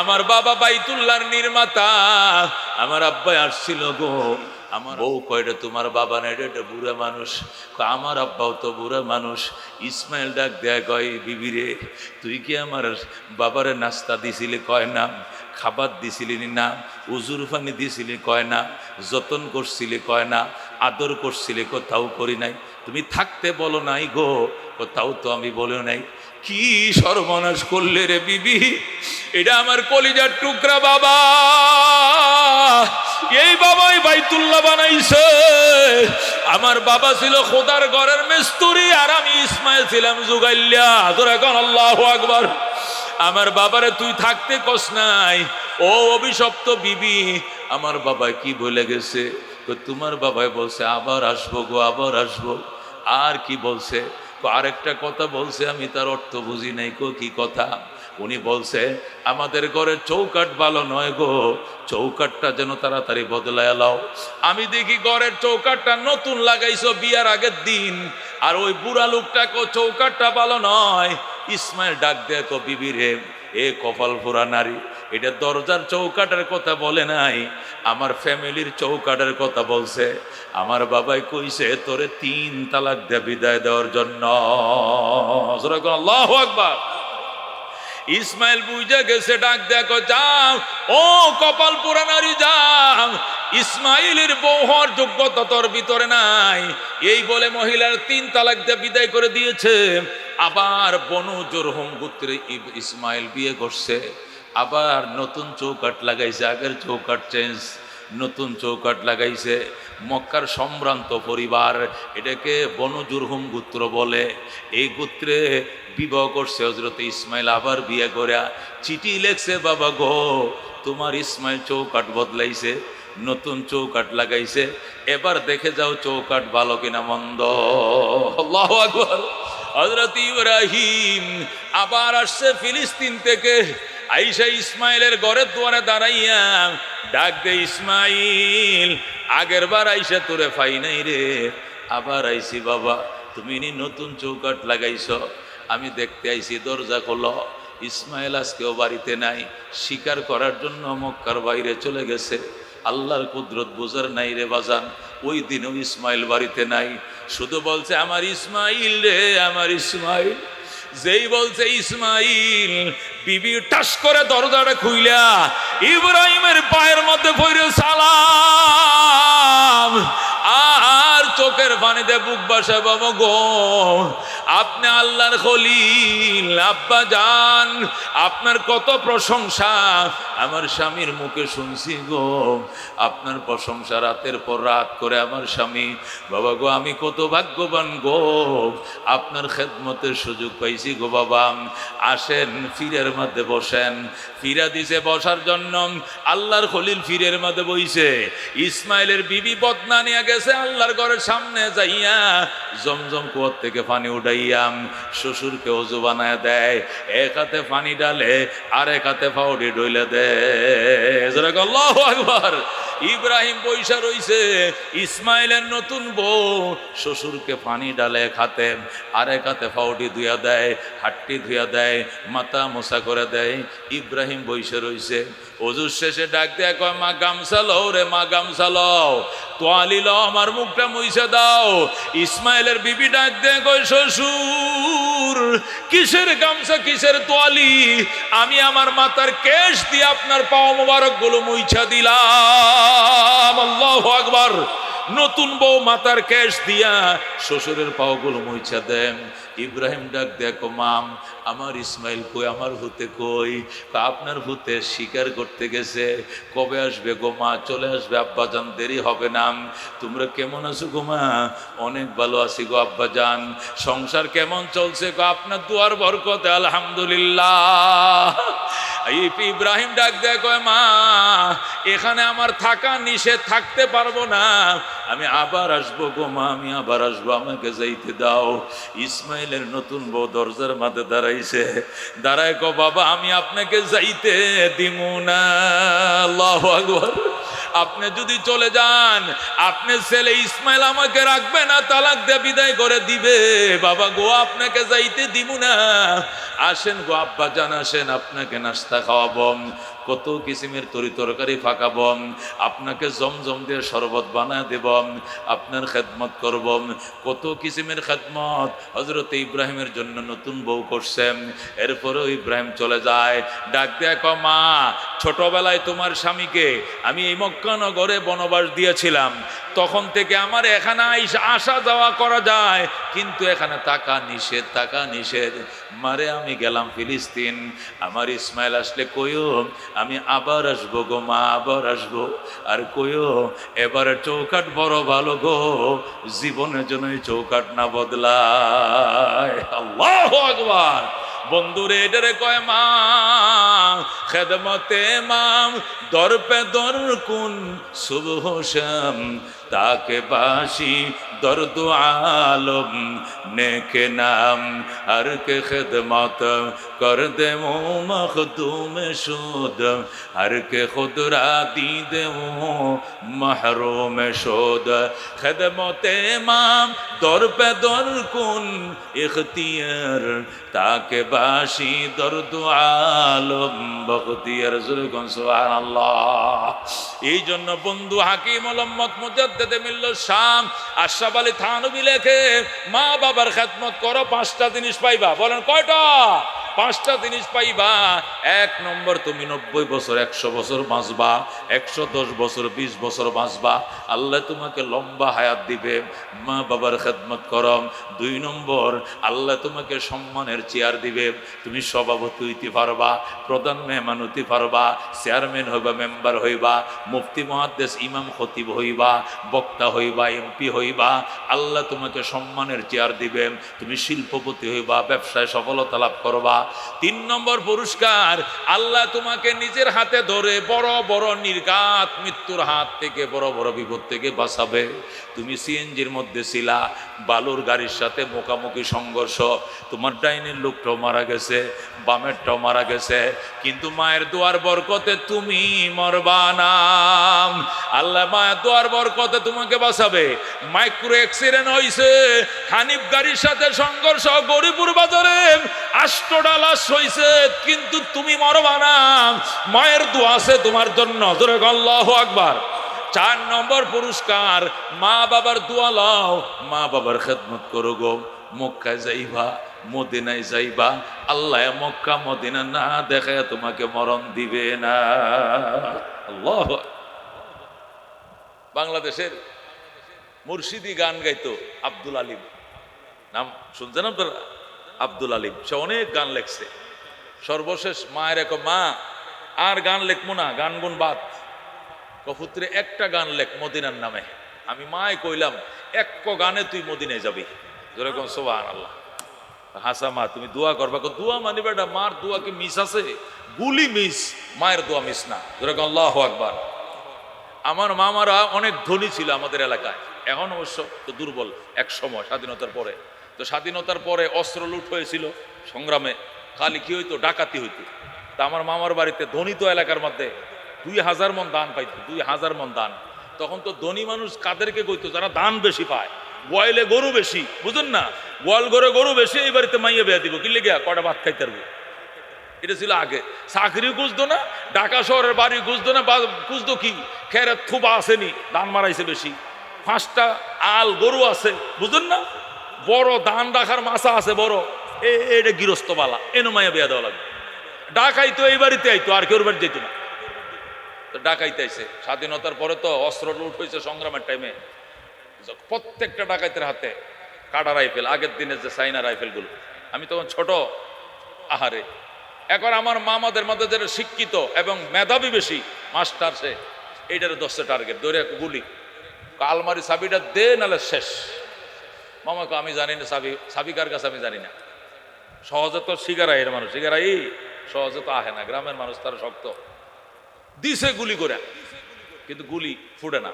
আমার বাবা বাইতুল্লাহর নির্মাতা। আমার আব্বাই আসছিল গো। আমার বউ কয়টা তোমার বাবা না, এটা বুড়া মানুষ। আমার আব্বাও তো বুড়া মানুষ। ইসমাইল ডাক দেয়, কয় বিবিরে, তুই কি আমার বাবারে নাস্তা দিছিলি? কয় না। খাবার দিছিলি না? উজুর পানি দিছিলি? কয় না। যতন করছিলি? কয় না। আদর করছিলি? কোথাও করি নাই। তুমি থাকতে বলো নাই গো? কোথাও তো আমি বলো নাই। কি সর্বনাশ করলে রে বিবি, এটা আমার কলিজার টুকরা বাবা। এই বাবাই বাইতুল্লাহ বানাইছে। আমার বাবা ছিল খোদার ঘরের মিস্ত্রি, আর আমি ইসমাইল ছিলাম জুগাইল্লা। তোরা এখন আল্লাহু আকবার। আমার বাবারে তুই থাকতে কস নাই। ও অভিশপ্ত বিবি, আমার বাবা কি বলে গেছে? তোমার বাবাই বলছে আবার আসবো গো, আবার আসবো। আর কি বলছে? আরেকটা কথা বলছে, আমি তার অর্থ বুঝি নাই। কি কথা? উনি বলছে আমাদের ঘরের চৌকাট ভালো নয় গো, চৌকাটটা যেন তাড়াতাড়ি বদলায় লাও। আমি দেখি ঘরের চৌকাটটা নতুন লাগাইছো বিয়ার আগের দিন, আর ওই বুড়া লোকটাকে চৌকাটটা ভালো নয়। ইসমাইল ডাক দেয়, বিবি রে, এ কপাল পোড়া নারী, এটা দরজার চৌকাটের কথা বলে নাই, আমার ফ্যামিলির চৌকাটের কথা বলছে। আমার বাবাই কইছে তোরে 3 তালাক দিয়ে বিদায় দেওয়ার জন্য। আল্লাহু আকবার। ইসমাইল বুঝে গেছে, ডাক দেখো যাও, ও কপাল পোড়া নারী যাও, ইসমাইলের বউ হওয়ার যোগ্যতা তোর ভিতরে নাই। এই বলে মহিলার 3 তালাক দিয়ে বিদায় করে দিয়েছে। আবার বনু জুরহুম গোত্রে ইসমাইল বিয়ে করছে, আবার নতুন চৌকাট লাগাইছে, আগের চৌকাট চেঞ্জ, নতুন চৌকাট লাগাইছে। মক্কার সম্ভ্রান্ত পরিবার, এটাকে বনু জুরহুম গোত্র বলে। এই গোত্রে বিবাহ করছে হযরত ইসমাইল, আবার বিয়ে করে চিঠি লেখছে, বাবা গো তোমার ইসমাইল চৌকাট বদলাইছে, নতুন চৌকাট লাগাইছে, এবার দেখে যাও চৌকাট ভালো কিনা মন্দ। আল্লাহু আকবার। হযরত ইব্রাহিম আবার আসছে ফিলিস্তিন থেকে, আইসা ইসমাইলের ঘরের দুয়ারে দাঁড়াইয়া ডাক দে, ইসমাইল আগের বার আইসা তোরে পাই নাই রে, আবার আইসি বাবা, তুমি নতুন চৌকাট লাগাইছ, আমি দেখতে আইসি, দরজা খোলো। ইসমাইল আজকেও বাড়িতে নাই, শিকার করার জন্য মক্কার বাইরে চলে গেছে। আল্লাহর কুদরত বুঝার নাই রে বাজান, ওই দিনও ইসমাইল বাড়িতে নাই, শুধু বলছে আমার ইসমাইল রে, আমার ইসমাইল। যেই বলছে ইসমাইল, বিবি টাস করে দরজাটা খুইলা ইব্রাহিমের পায়ের মধ্যে পড়ে সালাম, আর চোখের পানিতে বুক বাসা, বাবা গো আপনি আল্লাহর খলিল, আব্বা জান আপনার কত প্রশংসা আমার স্বামীর মুখে শুনছি গো, আপনার প্রশংসা রাতের পর রাত করে আমার স্বামী, বাবা গো আমি কত ভাগ্যবান গো, আপনার খেদমতের সুযোগ পাইছি গো বাবা, আসেন ফিরের মধ্যে বসেন। ফিরা দিছে বসার জন্য, আল্লাহর খলিল ফিরের মধ্যে বইছে। ইসমাইলের বিবি বদনা নিয়ে গেছে আল্লাহর ঘরের সামনে যাইয়া জমজম কুয়ার থেকে পানি উঠাইয়াম শ্বশুরকে ওযু বানায় দেয়, এক হাতে পানি ডালে আর এক হাতে পাউডি ডইলে দেয়। আল্লাহু আকবার। ইব্রাহিম পয়সা রইছে, ইসমাইলের নতুন বউ শ্বশুরকে পানি ডালে এক হাতে, আর এক হাতে পাউডি ধুয়া দেয়, হাট্টি ধুয়া দেয়, মাথা মোছা করে দেয়। ইব্রাহিম বইসা রইছে, ওজুর শেষে ডাক দেয়া কয় মা গামছা লও রে, মা গামছা লও, তোয়ালি লও, আমার মুখটা মুইছে দাও। ইসমাইলের বিবি ডাক দেয়া কয় শ্বশুর কিসের গামছা কিসের তোয়ালি, আমি আমার মাথার কেশ দিয়ে আপনার পাও মোবারক গুলো মুইছা দিলাম। আল্লাহু আকবার। নতুন বউ মাথার কেশ দিয়া শ্বশুরের পাওগুলো মুইছা দেন। ইব্রাহিম ডাক দেখো মাম, আমার ইসমাইল কই, আমার ভূতে কই? আপনার ভূতে শিকার করতে গেছে, কবে আসবে গো মা? চলে আসবে আব্বাজান, দেরি হবে না। তোমরা কেমন আছো গো মা? অনেক ভালো আছি গো আব্বাজান। সংসার কেমন চলছে গো? আপনার দুয়ার বরকতে আলহামদুলিল্লাহ। ইব্রাহিম ডাক দেয় কয় মা এখানে আমার থাকা নিষেধ, থাকতে পারবো না, আমি আবার আসবো গো মা, আমি আবার আসবো, আমাকে যাইতে দাও। ইসমাইলের নতুন বউ দরজার মাঝে দাঁড়াইছে, দাঁড়ায় কো বাবা আমি আপনাকে যাইতে দিমু না। আল্লাহু আকবার। আপনি যদি চলে যান আপনার ছেলে ইসমাইল আমাকে রাখবে না, তালাক দিয়ে বিদায় করে দিবে। বাবা গো আপনাকে যাইতে দিব না। আসেন গো আব্বা জান, আসেন, আপনাকে নাস্তা খাওয়াবো, কত কিসিমের তরি তরকারি ফাঁকাব, আপনাকে জমজম দিয়ে শরবত বানায় দেব, আপনার খেদমত করব, কত কিসিমের খেদমত হযরত ইব্রাহিমের জন্য নতুন বউ করছেন। এরপরেও ইব্রাহিম চলে যায়, ডাক দেয়া কয় মা ছোটবেলায় তোমার স্বামীকে আমি এই মক্কা নগরে বনবাস দিয়েছিলাম, তখন থেকে আমার এখানে আসা যাওয়া করা যায়, কিন্তু এখানে টাকা নিষেধ, টাকা নিষেধ। মারে আমি গেলাম ফিলিস্তিন, আমার ইসমাইল আসলে কইও আমি আবার আসবো গো মা, আবার আসবো। আর কইও এবারে চৌকাট বড় ভালো গো, জীবনের জন্য চৌকাট না বদলায়। আল্লাহু আকবার। বন্ধুরে এটারে কয় মা খেদমতে মাম, দর পে দর কুন সুবহ শাম, তাকে বাসি দর্দ আলম নেকে নাম, আর কে খেদমত কর দে মো মখদুম শুদ, আর কে খুদরা দি দে মো মাহরুম শুদ। খেদমতে মাম দর পে দর কুন ইখতিয়ার, তাকে বাসি দর্দ আলম বখতিয়ার। সুবহানাল্লাহ। এই জন্য বন্ধু হাকিম উম্মত মুজাদ্দিদ মিল্লাত শাম আশরাফ আলী থানভী লেখে মা বাবার খেদমত করো 5টা জিনিস পাইবা। বলেন কয়টা? 5টা জিনিস পাইবা। 1 নম্বর, তুমি 90 বছর 100 বছর বাঁচবা, 110 বছর 20 বছর বাঁচবা, আল্লাহ তোমাকে লম্বা হায়াত দিবে, মা বাবার খেদমত করো। 2 নম্বর, আল্লাহ তোমাকে সম্মানের চেয়ার দিবে, তুমি সভাপতি হইতে পারবা, প্রধান মেহমান হইতে পারবা, চেয়ারম্যান হইবা, মেম্বার হইবা, মুফতি মুহাদ্দিস ইমাম খতিব হইবা, বক্তা হইবা, এমপি হইবা, আল্লাহ তোমাকে সম্মানের চেয়ার দিবে, তুমি শিল্পপতি হইবা, ব্যবসায় সফলতা লাভ করবা। 3 নম্বর পুরস্কার, আল্লাহ তোমাকে নিজের হাতে ধরে বড় বড় নির্ঘাত মৃত্যুর হাত থেকে, বড় বড় বিপদ থেকে বাঁচাবে। তুমি সিএনজির মধ্যে ছিলা, বালুর গাড়ির সাথে মুখোমুখি সংঘর্ষ, তোমার ডাইনের লোকটাও মারা গেছে, বামেরটাও মারা গেছে, কিন্তু মায়ের দোয়ার বরকতে তুমি মরবা না। আল্লাহ মায়ের দোয়ার বরকতে তোমাকে বাঁচাবে। মাইক্রো অ্যাক্সিডেন্ট হইছে, হানিফ গাড়ির সাথে সংঘর্ষ, গরিপুর বাজারে 8টা লাশ হইছে, কিন্তু তুমি মরবা না, মায়ের দোয়া আছে তোমার জন্য। জোরে আল্লাহু আকবার। 4 নম্বর পুরস্কার, মা বাবার দোয়া লও, মা বাবার খেদমত করো গো। মক্কায় যাইবা, মদিনায় যাইবা, আল্লাহ মক্কা মদিনা না দেখায় তোমাকে মরণ দিবে না। আল্লাহ। বাংলাদেশের মুর্শিদি গান গাইতো আব্দুল আলিম, নাম শুনছেন আপনারা? আব্দুল আলিম, সে অনেক গান লেখছে। সর্বশেষ মায়ের এক, মা আর গান লেখবো না, গান গুন বাদ, কপুত্রে একটা গান লেখ মদিনার নামে। আমি মায় কইলাম, এক গানে তুই মদিনায় যাবি। যেরকম সুবহানাল্লাহ। হাসা মা তুমি দোয়া করবা। দোয়া মানে বেটা, মার দোয়া কি মিস আছে? গুলি মিস, মায়ের দোয়া মিস না। যেরকম আল্লাহু আকবার। আমার মামারা অনেক ধনী ছিল আমাদের এলাকায়, এখন অবশ্য তো দুর্বল। এক সময় স্বাধীনতার পরে, তো স্বাধীনতার পরে অস্ত্র লুট হয়েছিল সংগ্রামে, খালি কি হইতো, ডাকাতি হইতো। তা আমার মামার বাড়িতে ধনী তো এলাকার মধ্যে 2000 মন দান পাইতো, 2000 মন দান। তখন তো ধনী মানুষ কাদেরকে কইতো? যারা দান বেশি পায়। গোয়ালে গরু বেশি, বুঝুন না, গোয়াল ঘরে গরু বেশি, এই বাড়িতে মাইয়া বেয়া দিব, কি লেগে কটা ভাত খাইতে পারবো। এটা ছিল আগে। চাকরি খুঁজতো না, ঢাকা শহরের বাড়ি খুঁজতো না, খুঁজতো কি, খেরে খুব আসেনি, দান মারাইছে বেশি, 5টা আল গরু আছে, বুঝুন না, বড় দান রাখার মাছা আছে বড়, এটা গৃহস্থ বালা, এনো মাইয়া বেয়া দেওয়া লাগবে। ডাকাইতো এই বাড়িতে আইতো, আর কেউ বাড়ি যেত না। তো ডাকাইতে আইছে স্বাধীনতার পরে, তো অস্ত্র লুট হয়েছে সংগ্রামের টাইমে, প্রত্যেকটা ডাকাইতের হাতে কাটা রাইফেল, আগের দিনের যে চাইনা রাইফেলগুলো। আমি তখন ছোট, আহারে। এখন আমার মামাদের মধ্যে যারা শিক্ষিত এবং মেধাবী বেশি, মাস্টার, সে এইটার 10টা টার্গেট ধরে গুলি, আলমারি চাবিটা দে নালে শেষ। মামাকে আমি জানি না চাবি কার কাছে, আমি জানি না। সহজে তো শিকারাই এর মানুষ, শিকারাই সহজে তো আহে না, গ্রামের মানুষ তারা শক্ত। দিছে গুলি করে, কিন্তু গুলি ফুটে না।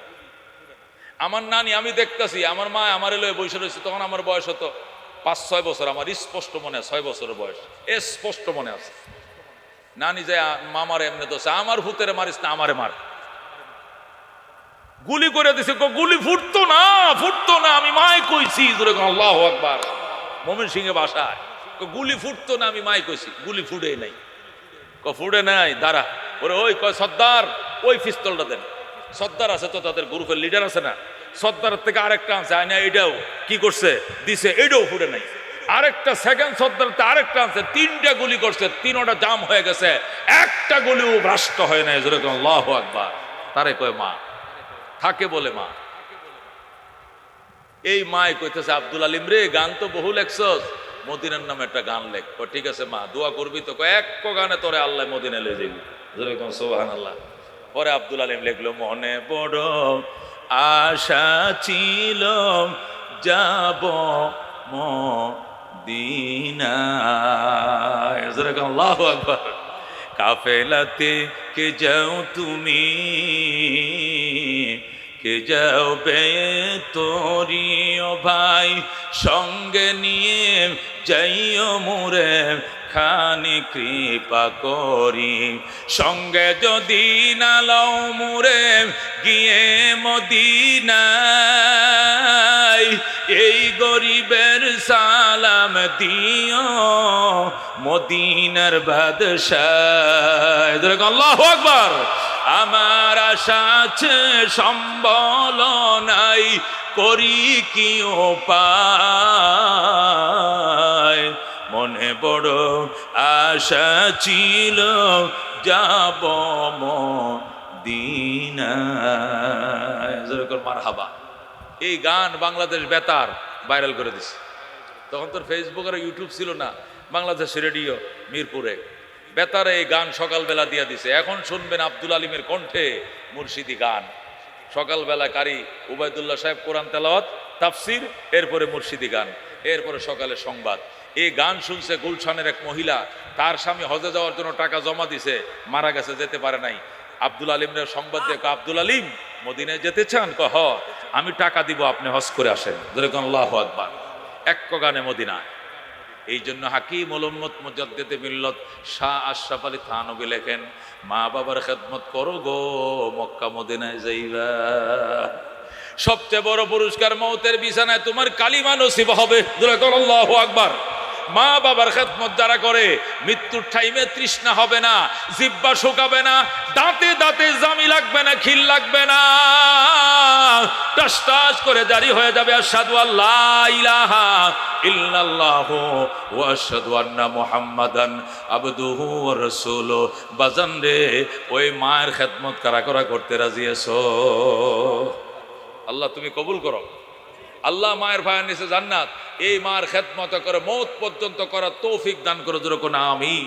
আমার নানি, আমি দেখতেছি আমার মা আমার এলো বসে রয়েছে, তখন আমার বয়স হতো 5-6 বছর, আমার স্পষ্ট মনে আছে, 6 বছরের বয়স স্পষ্ট মনে আছে। নানি যায় মামার এমনি দোষে, আমার ভূতের মারিস না, আমারে মার। গুলি করে দিছে, গুলি ফুটতো না, ফুটতো না। আমি মায় কইছি, আল্লাহু আকবার, মোমিন সিংহে বাসায়, গুলি ফুটতো না, আমি মায় কইছি, গুলি ফুটে নাই। ফুটে নাই, দাঁড়া, ওরে ওই কয় সর্দার, ওই পিস্তলটা দেন। সর্দার আছে তো, তাদের গ্রুপের লিডার আছে না, সর্দারের থেকে আরেকটা আনছে, আয়না এটাও কি করছে, দিছে, এটাও ফুটে নাই। আরেকটা সেকেন্ড সর্দার আরেকটা আনছে, 3টা গুলি করছে, 3টা জাম হয়ে গেছে, একটা গুলিও ভ্রাষ্ট হয় নাই। যেরকম আল্লাহু আকবার। তারে কয় মা, থাকে বলে মা। এই মাই কইতেছে, আব্দুল আলিম রে, গান তো বহু লেখছস, মদিনার নামে একটা গান লেখ। ঠিক আছে মা, দোয়া করবি তো, এক গানে তোরে আল্লাহ মদিনা লয়ে যাবি। যেরকম সুবহানাল্লাহ। পরে আব্দুল আলিম লিখলো, মনে বড় আশা ছিল যাব মদিনায়। যেরকম আল্লাহু আকবার। কাফেলাতে কে যাও তুমি, কে যাও বে তোরি ও ভাই, সঙ্গে নিয়ে যাইও মোরে খানি কৃপা করি। সঙ্গে যদি না লও মোরে গিয়ে মদিনায়, এই গরিবের সালাম দিও মদিনার বাদশাহ। আল্লাহু আকবার। আমার আশা আছে সম্বল নাই, করি কি উপায়, মনে বড় আশা ছিল যাব মদিনায়। যেরকম মারহাবা, এই গান বাংলাদেশ বেতার ভাইরাল করে দিছে। তখন তোর ফেসবুক আর ইউটিউব ছিল না, বাংলাদেশ রেডিও মিরপুরে বেতারে এই গান সকালবেলা দিয়া দিছে। এখন শুনবেন আব্দুল আলিমের কণ্ঠে মুর্শিদি গান। সকালবেলা কারি উবাইদুল্লাহ সাহেব কোরআন তেলাওয়াত তাফসির, এরপরে মুর্শিদি গান, এরপরে সকালে সংবাদ। এই গান শুনছে গুলশানের এক মহিলা, তার স্বামী হজে যাওয়ার জন্য টাকা জমা দিছে, মারা গেছে, যেতে পারে নাই। আব্দুল আলিমের সংবাদ দিয়ে আব্দুল আলিম মদিনায় যেতে চান? হ, আমি টাকা দিব, আপনি হজ করে আসেন। যেরকম আল্লাহু আকবার, এক গানে মদিনায়। এই জন্য হাকিম উম্মত মুজাদ্দিদে মিল্লত শাহ আশরাফ আলী থানভী লেখেন, মা বাবার খেদমত করো গো, মক্কা মদিনায় যাইবা। সবচেয়ে বড় পুরস্কার মওতের বিছানায় তোমার কালিমা নসিব হবে। আল্লাহু আকবার। মা বাবার খেদমত যারা করে, মৃত্যুর টাইমে তৃষ্ণা হবে না, জিহ্বা শুকাবে না, দাঁতে দাঁতে জামি লাগবে না, খিল লাগবে না, টাস টাস করে জারি হয়ে যাবে আশহাদু আল্লা ইলাহা ইল্লাল্লাহু ওয়া আশহাদু আন্না মুহাম্মাদান আবদুহু ওয়া রাসূলুহু। বাজান রে, ওই মায়ের খেদমত কারা কারা করতে রাজি আছো? আল্লাহ তুমি কবুল করো। আল্লাহ মায়ের ভাইয়ের নিচে জান্নাত, এই মায়ের খেদমত করে মৌত পর্যন্ত করার তৌফিক দান করো। যেরকম আমিন।